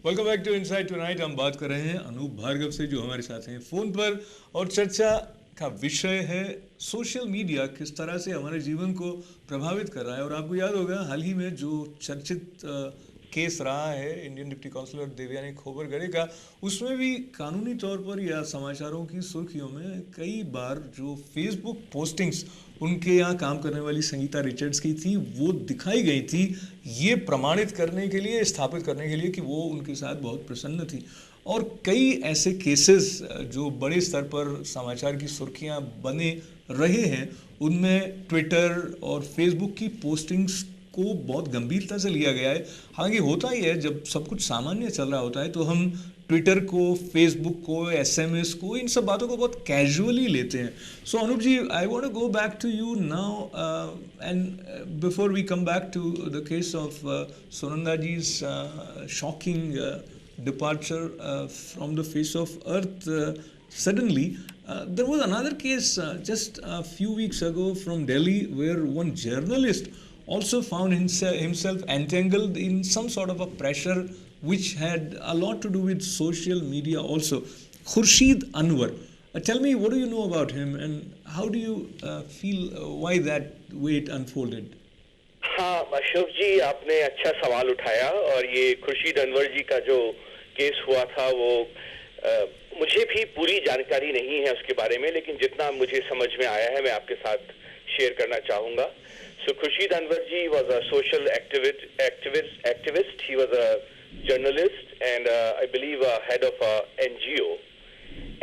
Welcome back to inside tonight. हम बात कर रहे हैं अनूप भार्गव से जो हमारे साथ हैं फ़ोन पर, और चर्चा का विषय है सोशल मीडिया किस तरह से हमारे जीवन को प्रभावित कर रहा है। और आपको याद होगा हाल ही में जो चर्चित केस रहा है इंडियन डिप्टी काउंसिलर देवयानी खोबरगड़े का, उसमें भी कानूनी तौर पर या समाचारों की सुर्खियों में कई बार जो फेसबुक पोस्टिंग्स उनके यहाँ काम करने वाली संगीता रिचर्ड्स की थी वो दिखाई गई थी, ये प्रमाणित करने के लिए, स्थापित करने के लिए कि वो उनके साथ बहुत प्रसन्न थी। और कई ऐसे केसेस जो बड़े स्तर पर समाचार की सुर्खियां बने रहे हैं, उनमें ट्विटर और फेसबुक की पोस्टिंग्स को बहुत गंभीरता से लिया गया है। हालांकि होता ही है, जब सब कुछ सामान्य चल रहा होता है तो हम ट्विटर को, फेसबुक को, एसएमएस को, इन सब बातों को बहुत कैजुअली लेते हैं। So Anup ji, I want to go back to you now and before we come back to the case of Sunanda ji's shocking departure from the face of earth suddenly. There was another case just a few weeks ago from Delhi where one journalist also found himself entangled in some sort of a pressure which had a lot to do with social media also. Khurshid Anwar. Tell me, what do you know about him and how do you feel why that way it unfolded? हाँ अशोक जी, आपने अच्छा सवाल उठाया। और ये खुर्शीद अनवर जी का जो case हुआ था वो मुझे भी पूरी जानकारी नहीं है उसके बारे में, लेकिन जितना मुझे समझ में आया है मैं आपके साथ शेयर करना चाहूँगा। So Khurshid Anwar ji was a social activist. He was a journalist and I believe a head of a NGO.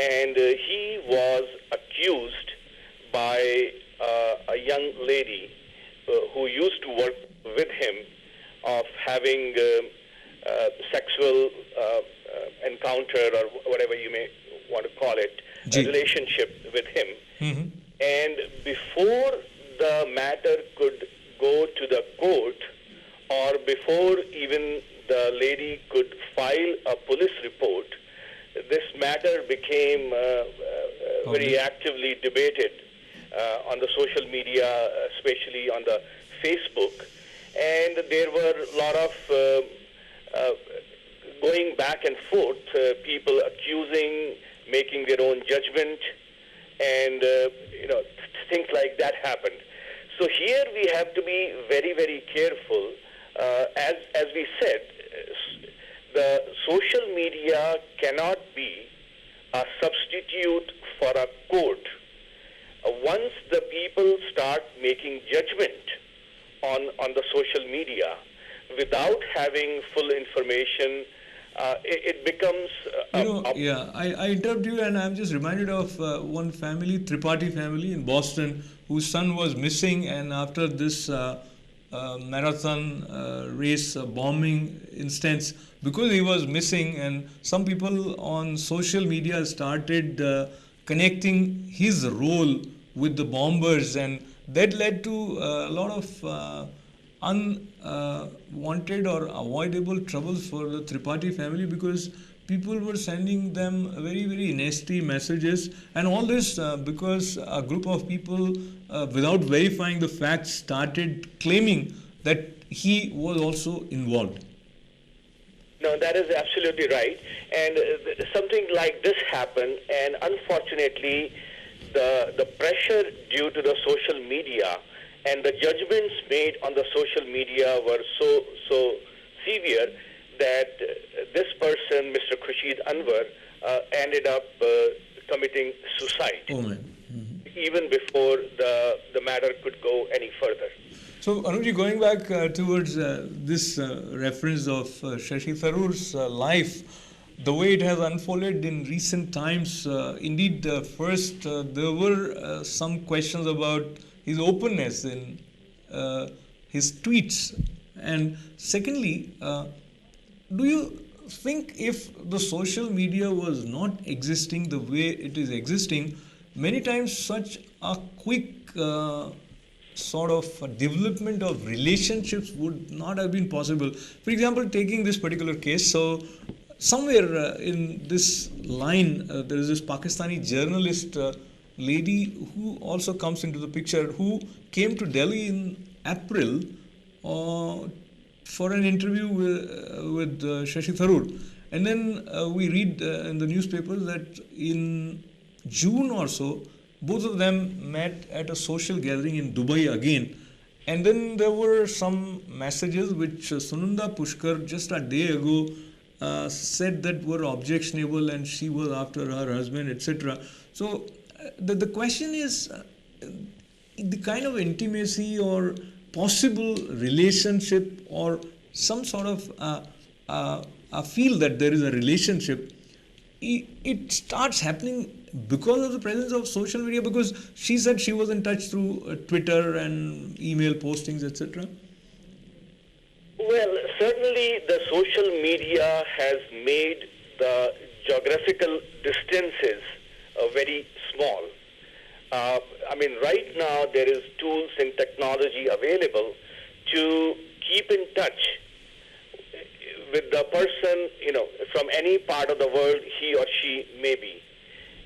And he was accused by a young lady who used to work with him of having sexual encounter or whatever you may want to call it, a relationship with him. Mm-hmm. And before the matter could go to the court, or before even the lady could file a police report, this matter became very actively debated on the social media, especially on the Facebook. And there were a lot of going back and forth, people accusing, making their own judgment, and things like that happened. So here we have to be very, very careful. As we said, the social media cannot be a substitute for a court. Once the people start making judgment on the social media without having full information, it becomes I interrupt you and I'm just reminded of one family, Tripathi family in Boston, whose son was missing, and after this marathon race bombing instance, because he was missing, and some people on social media started connecting his role with the bombers, and that led to a lot of unwanted or avoidable troubles for the Tripathi family, because people were sending them very, very nasty messages, and all this because a group of people, without verifying the facts, started claiming that he was also involved. No, that is absolutely right. And something like this happened, and unfortunately, the pressure due to the social media and the judgments made on the social media were so severe that this person, Mr. Khurshid Anwar, ended up committing suicide. Oh, man. Mm-hmm. Even before the matter could go any further. So, Anuji, going back towards this reference of Shashi Tharoor's life, the way it has unfolded in recent times, indeed, first there were some questions about his openness in his tweets, and secondly, do you think if the social media was not existing the way it is existing, many times such a quick sort of development of relationships would not have been possible? For example, taking this particular case, so somewhere in this line, there is this Pakistani journalist lady who also comes into the picture, who came to Delhi in April for an interview with Shashi Tharoor. And then we read in the newspapers that in June or so, both of them met at a social gathering in Dubai again. And then there were some messages which Sunanda Pushkar just a day ago said that were objectionable and she was after her husband, etc. So the question is the kind of intimacy or possible relationship or some sort of feel that there is a relationship, it starts happening because of the presence of social media, because she said she was in touch through Twitter and email postings, etc. Well, certainly the social media has made the geographical distances very small. I mean, right now there is tools and technology available to keep in touch with the person, from any part of the world he or she may be.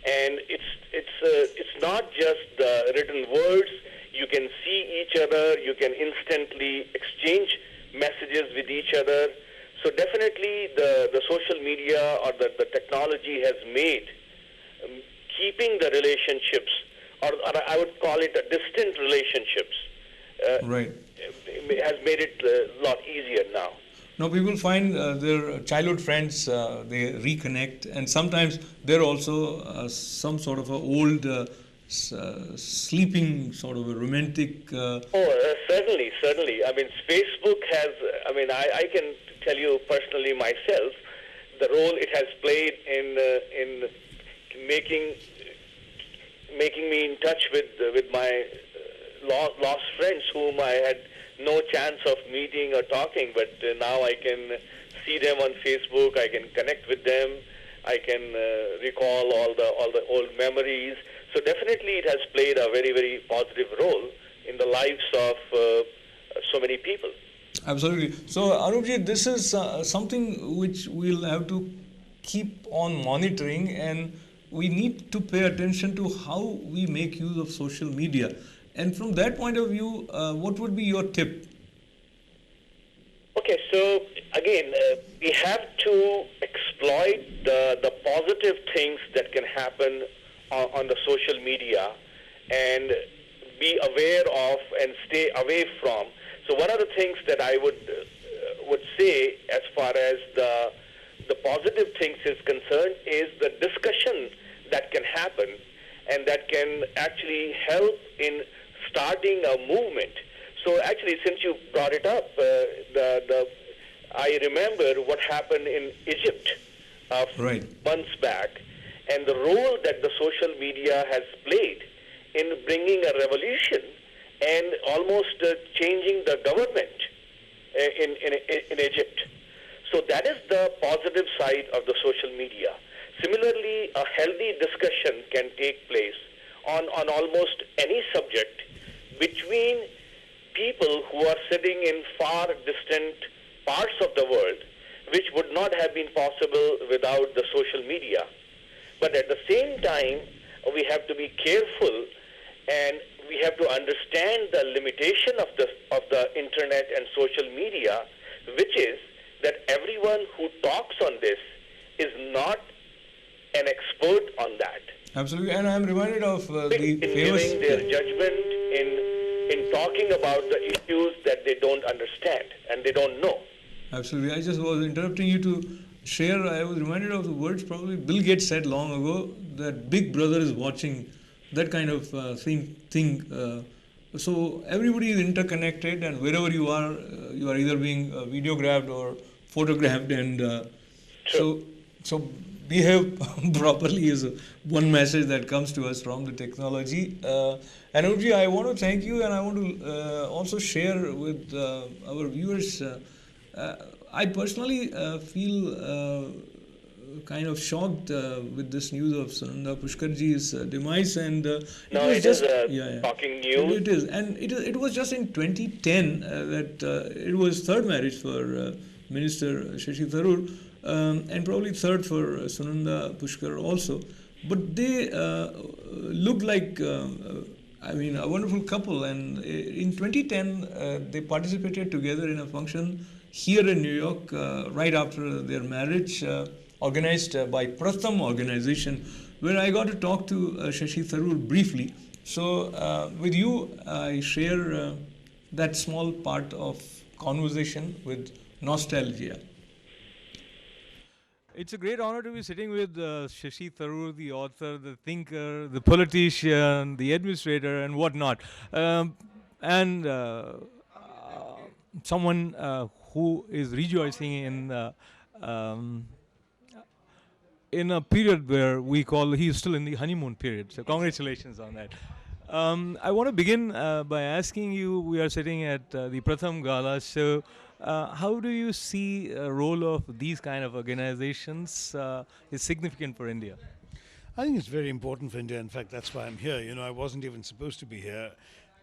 And it's not just the written words. You can see each other. You can instantly exchange messages with each other. So definitely the social media or the technology has made keeping the relationships, or I would call it a distant relationships, Right. has made it a lot easier now. Now people find their childhood friends, they reconnect, and sometimes they're also some sort of a old sleeping sort of a romantic. Certainly, certainly. I mean, Facebook has. I mean, I can tell you personally myself the role it has played in making me in touch with my lost friends whom I had no chance of meeting or talking, but now I can see them on Facebook. I can connect with them. I can recall all the old memories. So definitely, it has played a very, very positive role in the lives of so many people. Absolutely. So Anoopji, this is something which we'll have to keep on monitoring, and we need to pay attention to how we make use of social media. And from that point of view, what would be your tip? Okay, so again, we have to exploit the positive things that can happen on the social media and be aware of and stay away from. So one of the things that I would say as far as the positive things is concerned is the discussion that can happen and that can actually help in starting a movement. So actually, since you brought it up, I remember what happened in Egypt Right. months back, and the role that the social media has played in bringing a revolution and almost changing the government in Egypt. So that is the positive side of the social media. Similarly, a healthy discussion can take place on almost any subject between people who are sitting in far distant parts of the world, which would not have been possible without the social media. But at the same time, we have to be careful and we have to understand the limitation of the internet and social media, which is that everyone who talks on this is not an expert on that. Absolutely. And I'm reminded of the In famous. giving their judgment, in talking about the issues that they don't understand and they don't know. Absolutely. I just was interrupting you to share. I was reminded of the words probably Bill Gates said long ago, that Big Brother is watching, that kind of thing. So everybody is interconnected, and wherever you are either being videographed or photographed, and so behave properly is one message that comes to us from the technology. Anoopji, I want to thank you, and I want to also share with our viewers. I personally feel kind of shocked with this news of Sunanda Pushkarji's demise, and It is shocking news. It is, and it was just in 2010 that it was third marriage for Minister Shashi Tharoor, and probably third for Sunanda Pushkar also. But they looked like a wonderful couple, and in 2010 they participated together in a function here in New York right after their marriage, organized by Pratham organization, where I got to talk to Shashi Tharoor briefly. So, with you, I share that small part of conversation with nostalgia. It's a great honor to be sitting with Shashi Tharoor, the author, the thinker, the politician, the administrator, and whatnot. And someone who is rejoicing um, in a period where we call he's still in the honeymoon period. So congratulations on that. I want to begin by asking you. We are sitting at the Pratham Gala. So, how do you see a role of these kind of organizations is significant for India? I think it's very important for India. In fact, that's why I'm here. You know, I wasn't even supposed to be here.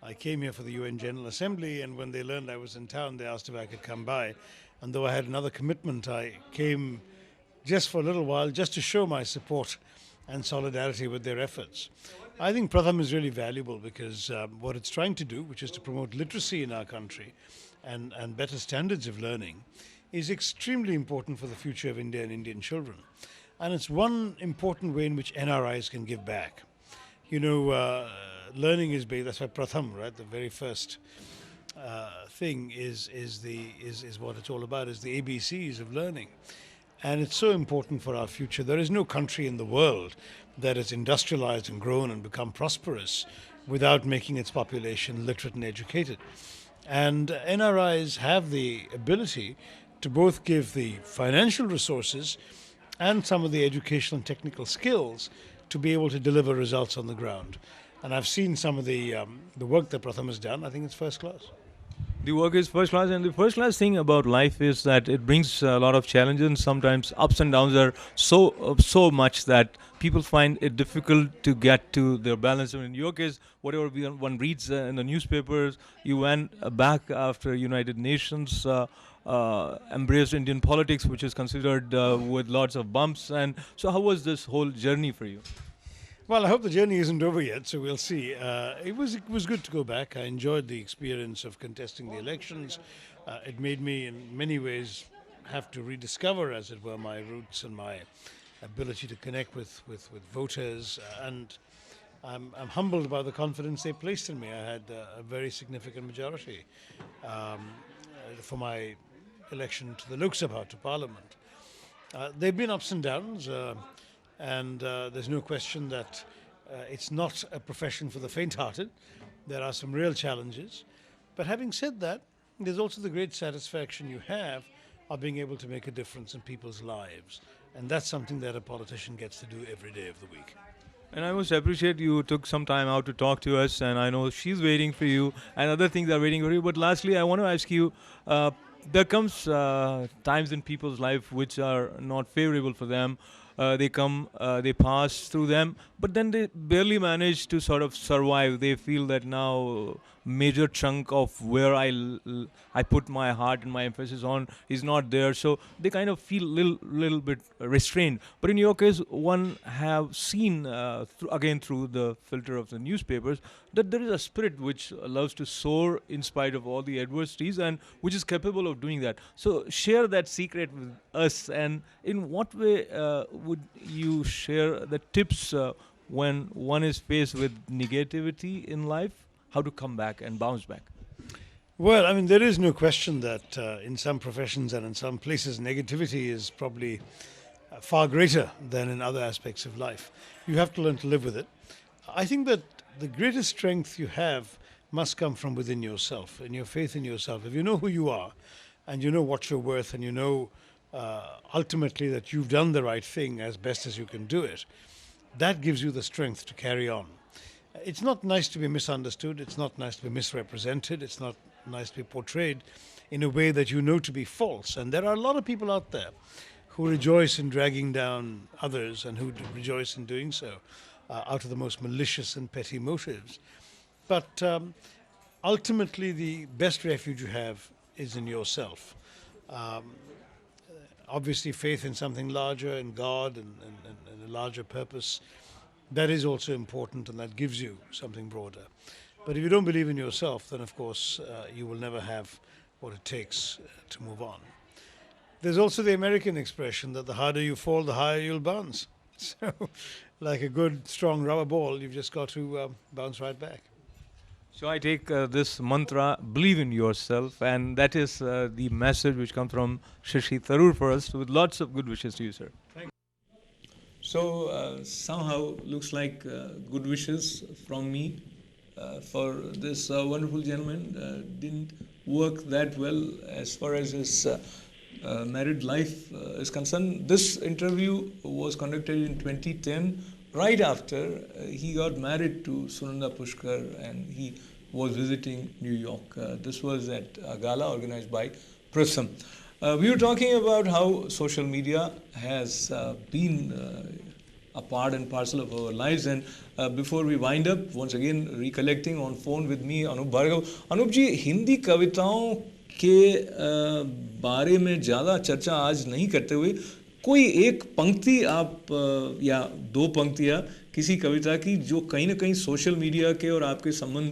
I came here for the UN General Assembly, and when they learned I was in town, they asked if I could come by. And though I had another commitment, I came just for a little while, just to show my support and solidarity with their efforts. I think Pratham is really valuable because what it's trying to do, which is to promote literacy in our country and better standards of learning, is extremely important for the future of India and Indian children. And it's one important way in which NRIs can give back. You know, learning is based, that's why Pratham, right, the very first thing is what it's all about, is the ABCs of learning. And it's so important for our future. There is no country in the world that has industrialized and grown and become prosperous without making its population literate and educated. And NRIs have the ability to both give the financial resources and some of the educational and technical skills to be able to deliver results on the ground. And I've seen some of the work that Pratham has done. I think it's first class. The work is first class, and the first class thing about life is that it brings a lot of challenges, and sometimes ups and downs are so much that people find it difficult to get to their balance. And in your case, whatever one reads in the newspapers, you went back after United Nations. Embraced Indian politics, which is considered with lots of bumps. And so, how was this whole journey for you? Well, I hope the journey isn't over yet, so we'll see. It was good to go back. I enjoyed the experience of contesting the elections. It made me, in many ways, have to rediscover, as it were, my roots and my ability to connect with voters. And I'm humbled by the confidence they placed in me. I had a very significant majority for my election to the Lok Sabha, to Parliament. There have been ups and downs. And there's no question that it's not a profession for the faint-hearted. There are some real challenges. But having said that, there's also the great satisfaction you have of being able to make a difference in people's lives. And that's something that a politician gets to do every day of the week. And I must appreciate you took some time out to talk to us, and I know she's waiting for you, and other things are waiting for you. But lastly, I want to ask you, there comes times in people's life which are not favorable for them. They come, they pass through them, but then they barely manage to sort of survive. They feel that now major chunk of where I put my heart and my emphasis on is not there. So they kind of feel little bit restrained. But in your case, one have seen through the filter of the newspapers that there is a spirit which loves to soar in spite of all the adversities and which is capable of doing that. So share that secret with us, and in what way would you share the tips when one is faced with negativity in life, how to come back and bounce back? Well, I mean, there is no question that in some professions and in some places, negativity is probably far greater than in other aspects of life. You have to learn to live with it. I think that the greatest strength you have must come from within yourself and your faith in yourself. If you know who you are and you know what you're worth and you know ultimately that you've done the right thing as best as you can do it, that gives you the strength to carry on. It's not nice to be misunderstood. It's not nice to be misrepresented. It's not nice to be portrayed in a way that you know to be false. And there are a lot of people out there who rejoice in dragging down others and who rejoice in doing so out of the most malicious and petty motives. But ultimately, the best refuge you have is in yourself. Obviously, faith in something larger, in God and a larger purpose, that is also important, and that gives you something broader. But if you don't believe in yourself, then of course you will never have what it takes to move on. There's also the American expression that the harder you fall, the higher you'll bounce. So, like a good, strong rubber ball, you've just got to bounce right back. So I take this mantra, believe in yourself, and that is the message which comes from Shashi Tharoor for us, with lots of good wishes to you, sir. Thank you. So somehow looks like good wishes from me for this wonderful gentleman. Didn't work that well as far as his married life is concerned. This interview was conducted in 2010, right after he got married to Sunanda Pushkar, and he was visiting New York. This was at a gala organized by Prism. We were talking about how social media has been a part and parcel of our lives, and before we wind up, once again recollecting on phone with me Anoop Bhargava. Anoop ji, Hindi कविताओं के बारे में ज़्यादा चर्चा आज नहीं करते हुए कोई एक पंक्ति आप या दो पंक्तियाँ किसी कविता की जो कहीं ना कहीं सोशल मीडिया के और आपके संबंध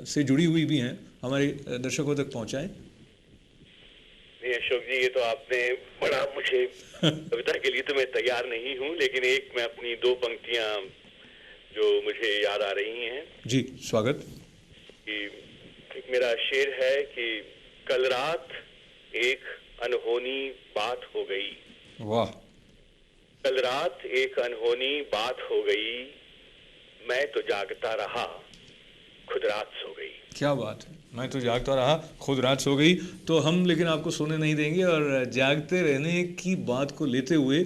से जुड़ी हुई भी हैं, हमारे दर्शकों तक पहुँचाएं। नहीं अशोक जी, ये तो आपने बड़ा मुझे कविता के लिए तो मैं तैयार नहीं हूँ, लेकिन एक मैं अपनी दो पंक्तियाँ जो मुझे याद आ रही हैं। जी स्वागत। कि एक मेरा शेर है कि कल रात एक अनहोनी बात हो गई। वाह। कल रात एक अनहोनी बात हो गई, मैं तो जागता रहा, खुद रात सो गई। क्या बात है, मैं तो जागता रहा, खुद रात सो गई। तो हम लेकिन आपको सोने नहीं देंगे, और जागते रहने की बात को लेते हुए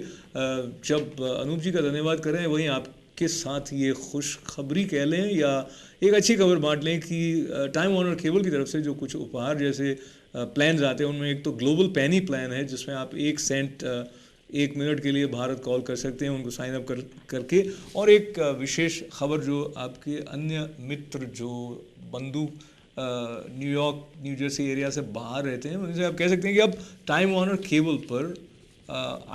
जब अनूप जी का धन्यवाद करें, वहीं आपके साथ ये खुशखबरी कह लें या एक अच्छी खबर बांट लें कि टाइम वार्नर केबल की तरफ से जो कुछ उपहार जैसे प्लान्स आते हैं, उनमें एक तो ग्लोबल पैनी प्लान है जिसमें आप 1 सेंट 1 मिनट के लिए भारत कॉल कर सकते हैं उनको साइन अप करके, और एक विशेष खबर जो आपके अन्य मित्र जो बंधु न्यूयॉर्क न्यू जर्सी एरिया से बाहर रहते हैं, उनसे आप कह सकते हैं कि अब टाइम वार्नर केबल पर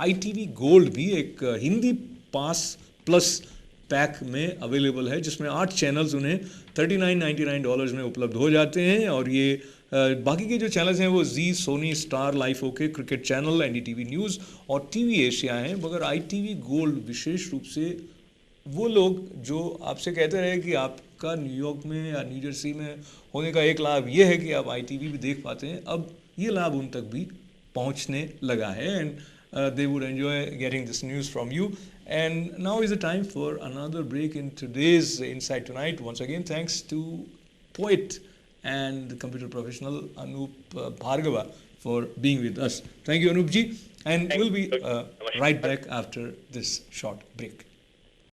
ITV गोल्ड भी एक हिंदी पास प्लस पैक में अवेलेबल है, जिसमें 8 चैनल्स उन्हें $39.99 में उपलब्ध हो जाते हैं। और ये बाकी के जो चैनल्स हैं वो Zee, Sony, Star, Life OK, cricket channel, NDTV news और TV एशिया हैं। मगर ITV गोल्ड विशेष रूप से वो लोग जो आपसे कहते रहे कि आपका न्यूयॉर्क में या न्यू जर्सी में होने का एक लाभ ये है कि आप ITV भी देख पाते हैं, अब ये लाभ उन तक भी पहुंचने लगा है, and they would enjoy getting this news from you. And now is the time for another break in today's Inside Tonight. Once again, thanks to poet and the computer professional Anoop Bhargava for being with us. Thank you, Anoop ji, and we'll be right back after this short break.